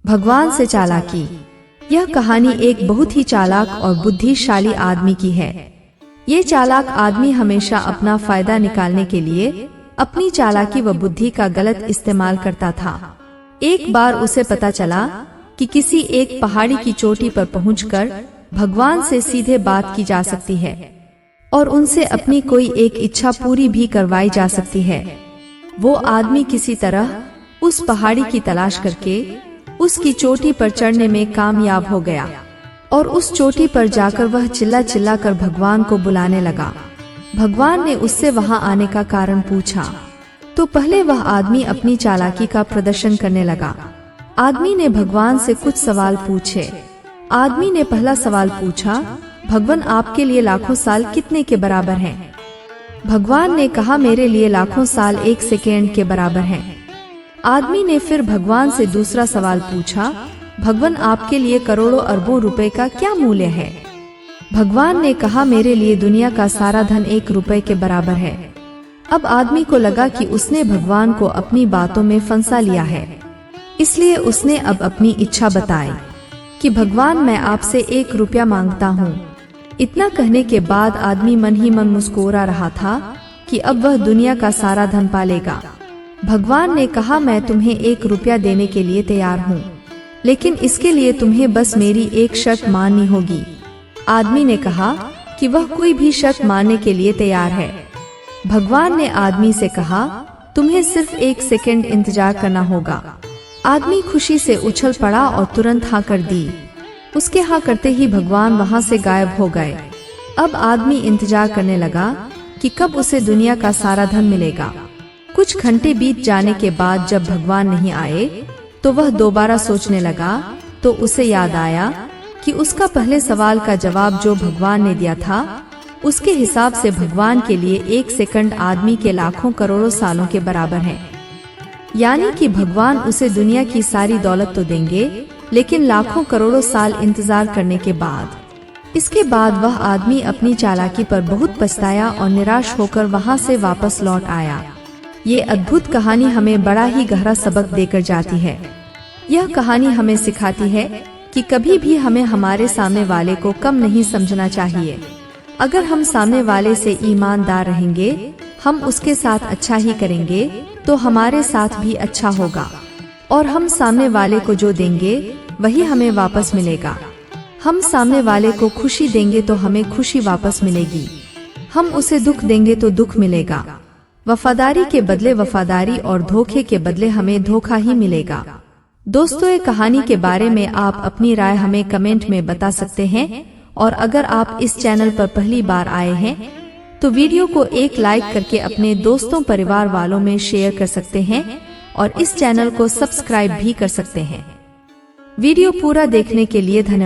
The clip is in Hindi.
भगवान से चालाकी। यह कहानी एक बहुत ही चालाक और बुद्धिशाली आदमी की है। ये चालाक आदमी हमेशा अपना फायदा निकालने के लिए अपनी चालाकी व बुद्धि का गलत इस्तेमाल करता था। एक बार उसे पता चला कि किसी एक पहाड़ी की चोटी पर पहुंचकर भगवान से सीधे बात की जा सकती है और उनसे अपनी कोई एक इच्छा पूरी भी करवाई जा सकती है। वो आदमी किसी तरह उस पहाड़ी की तलाश करके उसकी चोटी पर चढ़ने में कामयाब हो गया और उस चोटी पर जाकर वह चिल्ला चिल्ला कर भगवान को बुलाने लगा। भगवान ने उससे वहां आने का कारण पूछा तो पहले वह आदमी अपनी चालाकी का प्रदर्शन करने लगा। आदमी ने भगवान से कुछ सवाल पूछे। आदमी ने पहला सवाल पूछा, भगवान आपके लिए लाखों साल कितने के बराबर हैं? भगवान ने कहा, मेरे लिए लाखों साल 1 सेकेंड के बराबर हैं। आदमी ने फिर भगवान से दूसरा सवाल पूछा, भगवान आपके लिए करोड़ों अरबों रुपए का क्या मूल्य है? भगवान ने कहा, मेरे लिए दुनिया का सारा धन 1 रुपए के बराबर है। अब आदमी को लगा कि उसने भगवान को अपनी बातों में फंसा लिया है, इसलिए उसने अब अपनी इच्छा बताई कि भगवान मैं आपसे 1 रुपया मांगता हूँ। इतना कहने के बाद आदमी मन ही मन मुस्कुरा रहा था कि अब वह दुनिया का सारा धन पालेगा। भगवान ने कहा, मैं तुम्हें 1 रुपया देने के लिए तैयार हूँ, लेकिन इसके लिए तुम्हें बस मेरी एक शर्त माननी होगी। आदमी ने कहा कि वह कोई भी शर्त मानने के लिए तैयार है। भगवान ने आदमी से कहा, तुम्हें सिर्फ 1 सेकेंड इंतजार करना होगा। आदमी खुशी से उछल पड़ा और तुरंत हाँ कर दी। उसके हाँ करते ही भगवान वहाँ से गायब हो गए। अब आदमी इंतजार करने लगा कि कब उसे दुनिया का सारा धन मिलेगा। कुछ घंटे बीत जाने के बाद जब भगवान नहीं आए तो वह दोबारा सोचने लगा तो उसे याद आया कि उसका पहले सवाल का जवाब जो भगवान ने दिया था उसके हिसाब से भगवान के लिए 1 सेकंड आदमी के लाखों करोड़ों सालों के बराबर है। यानी कि भगवान उसे दुनिया की सारी दौलत तो देंगे, लेकिन लाखों करोड़ों साल इंतजार करने के बाद। इसके बाद वह आदमी अपनी चालाकी पर बहुत पछताया और निराश होकर वहां से वापस लौट आया। ये अद्भुत कहानी हमें बड़ा ही गहरा सबक देकर जाती है। यह कहानी हमें सिखाती है कि कभी भी हमें हमारे सामने वाले को कम नहीं समझना चाहिए। अगर हम सामने वाले से ईमानदार रहेंगे, हम उसके साथ अच्छा ही करेंगे तो हमारे साथ भी अच्छा होगा और हम सामने वाले को जो देंगे वही हमें वापस मिलेगा। हम सामने वाले को खुशी देंगे तो हमें खुशी वापस मिलेगी। हम उसे दुख देंगे तो दुख मिलेगा। वफादारी के बदले वफादारी और धोखे के बदले हमें धोखा ही मिलेगा। दोस्तों, ये कहानी के बारे में आप अपनी राय हमें कमेंट में बता सकते हैं और अगर आप इस चैनल पर पहली बार आए हैं तो वीडियो को एक लाइक करके अपने दोस्तों परिवार वालों में शेयर कर सकते हैं और इस चैनल को सब्सक्राइब भी कर सकते हैं। वीडियो पूरा देखने के लिए धन्यवाद।